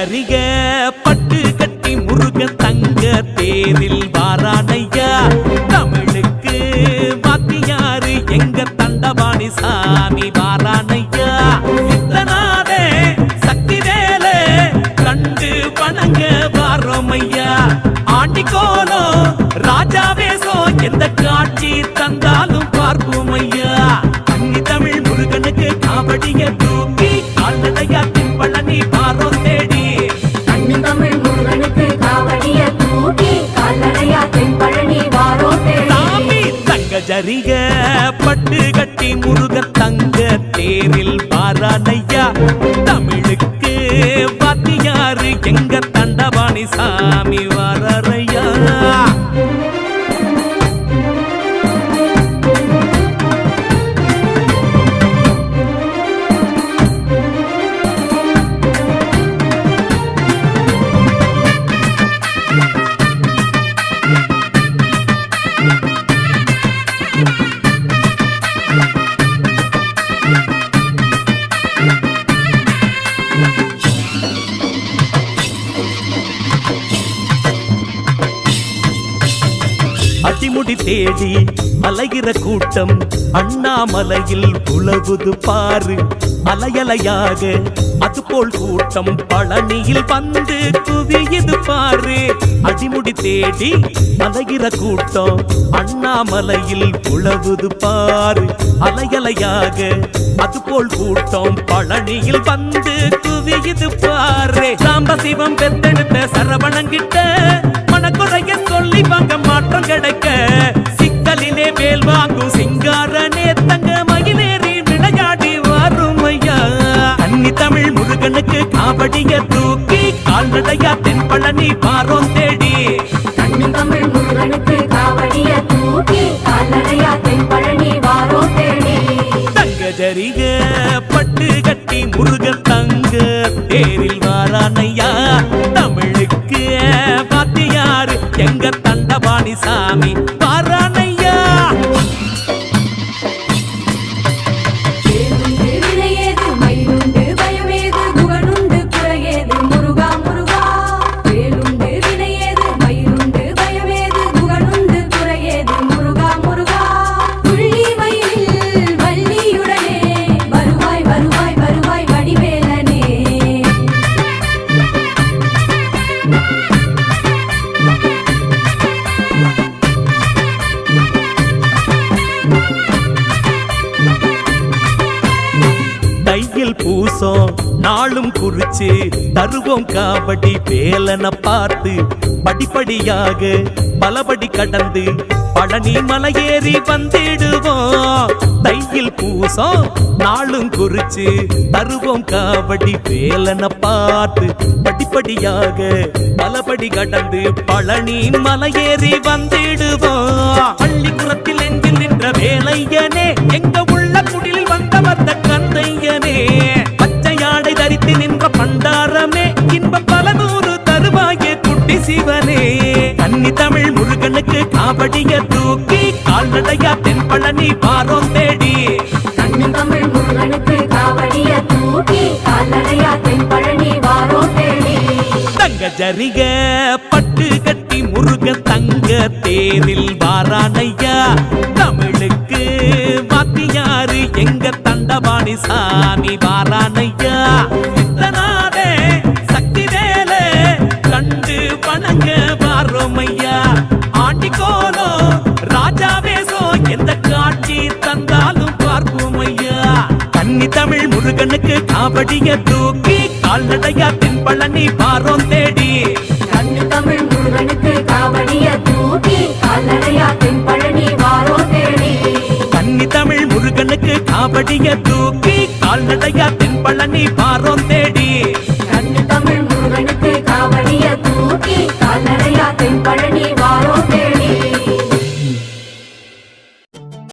ஜரிக பட்டு கட்டி முருகன் தங்க தேரில் வாரானையா தமிழுக்கு வாத்தியாரு எங்க தண்டபாணி சாமி வாரானையா சித்தனாதே சக்தி வேலே கண்டு வணங்க வாரோமையா ஆண்டி கோலம் ராஜாவேசோ எந்த காட்சி தந்தாலும் பார்ப்போமையா கன்னி தமிழ் முருகனுக்கு காவடிய தூக்கி கால்நடையா பழனி வாரம் தேடி கன்னி தமிழ் முருகனுக்கு காவடிய தூக்கி கால்நடையா பழனி வாரம் தேடி சாமி தங்க ஜரிக பட்டு கட்டி முருகன் தங்க தேரில் வாரானையா தமிழுக்கு வாத்தியாரு எங்க தண்டபாணி சாமி வாராரையா அடிமுடி தேடி அலைகிற கூட்டம் அண்ணாமலையில் உலகுது பாரு அலையலையாக அதுபோல் கூட்டம் பழனியில் வந்து குவியது பாரு அடிமுடி தேடி அலைகிற கூட்டம் அண்ணாமலையில் உலகுது பாரு அலையலையாக அதுபோல் கூட்டம் பழனியில் வந்து குவியது பாரு சாம்பசிவம் பெத்தெடுத்த சரவணங்கிட்ட மனக்குறைய சொல்லி வாங்க மாற்றம் கிடைக்க சிக்கலிலே மேல் வாங்கும் சிங்காரனே தங்க மகிழேறி விளையாடி வாருமையா கன்னி தமிழ் முருகனுக்கு காவடிய தூக்கி கால்நடையா தென்பழனி வாரம் தேடி கன்னி தமிழ் முருகனுக்கு காவடிய தூக்கி கால்நடையா தென்பழனி வாரம் தேடி தங்க ஜரிக பட்டு கட்டி முருகன் தங்க தேரில் வாரானையா தமிழுக்கு வாத்தியாரு எங்க தண்டபாணி சாமி வாரானையா வினையேது மயிலுண்டு பயமேது குகனுண்டு குறையேது முருகா முருகா வேலுண்டு வினையேது மயிலுண்டு பயமேது குகனுண்டு குறையேது முருகா முருகா புள்ளி மயிலில் வள்ளியுடனே வருவாய் வருவாய் வருவாய் வடிவேலனே கையில் பூசம் நாளும் குறிச்சு தருவோம் காவடி வேலன பார்த்து படிப்படியாக பலபடி கடந்து பழனி மலையேறி வந்திடுவோம் தையில் பூசம் நாளும் குறிச்சு தருவோம் காவடி வேலன பார்த்து படிப்படியாக பலபடி கடந்து பழனி மலையேறி வந்திடுவோம் பள்ளிப்புறத்தில் எங்கில் நின்ற வேலையனே எங்க உள்ள குடிலில் வந்த கந்தையனே பச்சையாடை தரித்து நின்ற பண்டாரமே இன்பம் பல நூறு தருவாயே குட்டி சிவனே கன்னி தமிழ் முருகனுக்கு காவடிய தூக்கி கால்நடையா தென்பழனி வாரம் தேடி கன்னி தமிழ் முருகனுக்கு காவடிய தூக்கி கால்நடையா தென்பழனி வாரம் தேடி தங்க ஜரிக பட்டு கட்டி முருகன் தங்க தேரில் வாரானையா தமிழுக்கு வாத்தியாரு எங்க தண்டபாணி சாமி வாரானையா சித்தனாதே சக்தி வேலே கண்டு வணங்க வாரோமையா ஆண்டி கோலம் ராஜாவேசோ எந்த காட்சி தந்தாலும் பார்ப்போமையா கன்னி தமிழ் முருகனுக்கு காவடிய தூக்கி கால்நடையா தென்பழனி வாரம் தேடி கன்னி தமிழ் முருகனுக்கு காவடிய தூக்கி கால்நடையா தென்பழனி வாரம் தேடி கன்னி தமிழ் முருகனுக்கு காவடிய தூக்கி கால்நடையா தென்பழனி வாரம் தேடி கன்னி தமிழ் முருகனுக்கு காவடிய தூக்கி கால்நடையா தென்பழனி